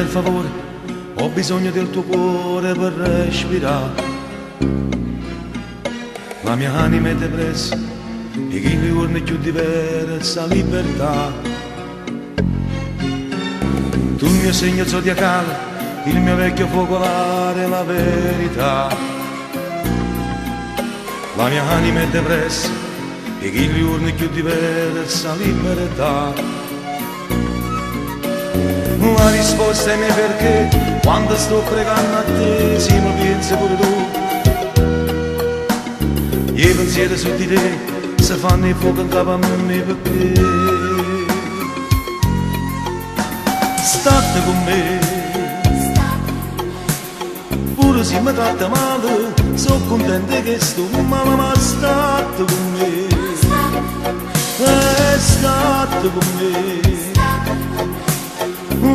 per favore, ho bisogno del tuo cuore per respirare. La mia anima è depressa e chi mi vuole più diversa libertà. Tu il mio segno zodiacale, il mio vecchio focolare, la verità. La mia anima è depressa e chi mi vuole più diversa libertà. La risposta è mia perché quando sto pregando a te si mi pensi pure tu. I pensieri su di te si fanno il fuoco in capo a me perché state con me. Pure se mi tratta male sono contento che sto male, ma state con me. State con me.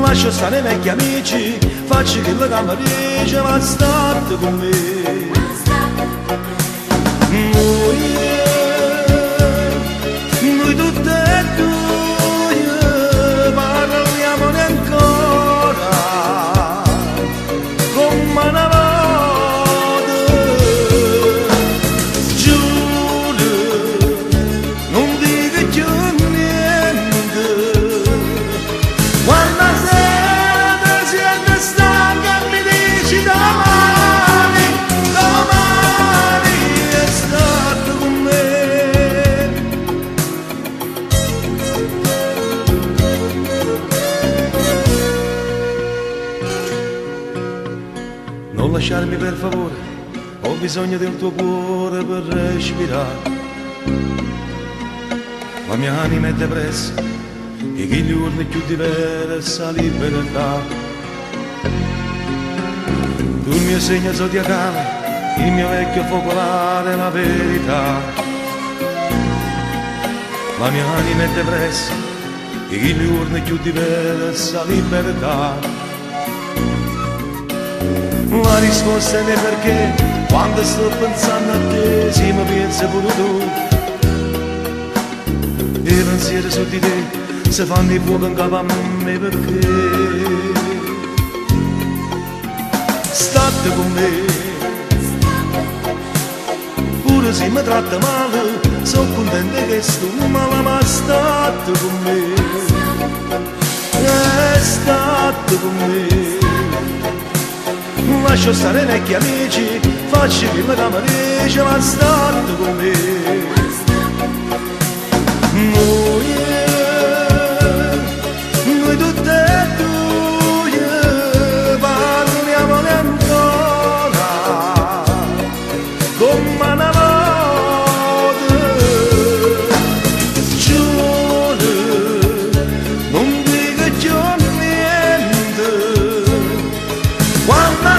Lascio stare i vecchi amici, faccio quello che mi piace, ma state con me. Noi tutte e due parliamone ancora come una volta. Giuro, non dico più niente. Quando sera ti senti stanca mi dici domani, domani è stato con me. Non lasciarmi per favore, ho bisogno del tuo cuore per respirare. La mia anima è depressa e chi gli urla più diversa libertà. Tu il mio segno zodiacale, il mio vecchio focolare, la verità. La mia anima è depressa e chi gli urla più diversa libertà. La risposta è mia perché quando sto pensando a te si mi pensi pure tu. I pensieri su di te si fanno il fuoco in capo a me perché state con me. Pure se mi tratta male sono contento che sto male, ma state con me. State con me. Lascio stare i vecchi amici, faccio quello che mi dice, ma state con me. Noi tutte e due parliamone ancora come una volta. Giuro, non dico più niente. Quando